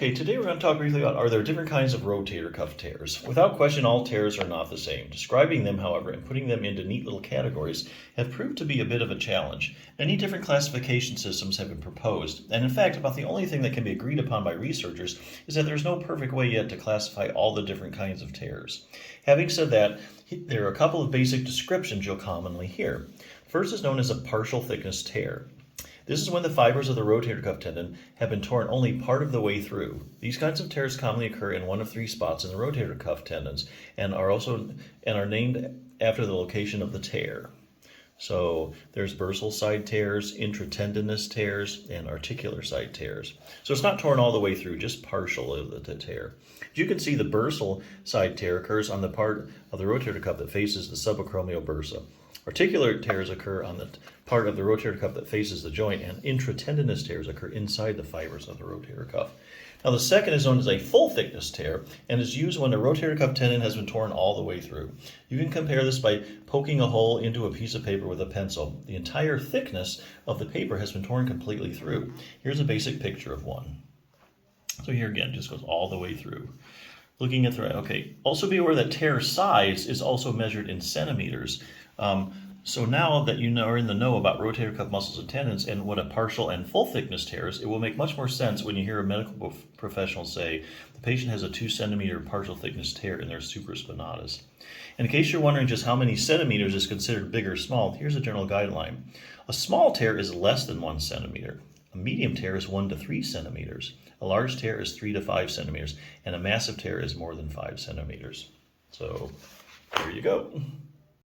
Okay, today we're going to talk briefly about are there different kinds of rotator cuff tears. Without question, all tears are not the same. Describing them, however, and putting them into neat little categories have proved to be a bit of a challenge. Many different classification systems have been proposed, and in fact, about the only thing that can be agreed upon by researchers is that there's no perfect way yet to classify all the different kinds of tears. Having said that, there are a couple of basic descriptions you'll commonly hear. First is known as a partial thickness tear. This is when the fibers of the rotator cuff tendon have been torn only part of the way through. These kinds of tears commonly occur in one of three spots in the rotator cuff tendons and are named after the location of the tear. So there's bursal side tears, intratendinous tears, and articular side tears. So it's not torn all the way through, just partial of the tear. As you can see, the bursal side tear occurs on the part of the rotator cuff that faces the subacromial bursa. Articular tears occur on the part of the rotator cuff that faces the joint, and intratendinous tears occur inside the fibers of the rotator cuff. Now, the second is known as a full thickness tear and is used when a rotator cuff tendon has been torn all the way through. You can compare this by poking a hole into a piece of paper with a pencil. The entire thickness of the paper has been torn completely through. Here's a basic picture of one. So here again, it just goes all the way through. Looking at the right, okay. Also be aware that tear size is also measured in centimeters. So now that you are in the know about rotator cuff muscles and tendons and what a partial and full thickness tear is, it will make much more sense when you hear a medical professional say the patient has a 2 centimeter partial thickness tear in their supraspinatus. In case you're wondering just how many centimeters is considered big or small, here's a general guideline. A small tear is less than 1 centimeter. A medium tear is 1 to 3 centimeters. A large tear is 3 to 5 centimeters. And a massive tear is more than 5 centimeters. So there you go.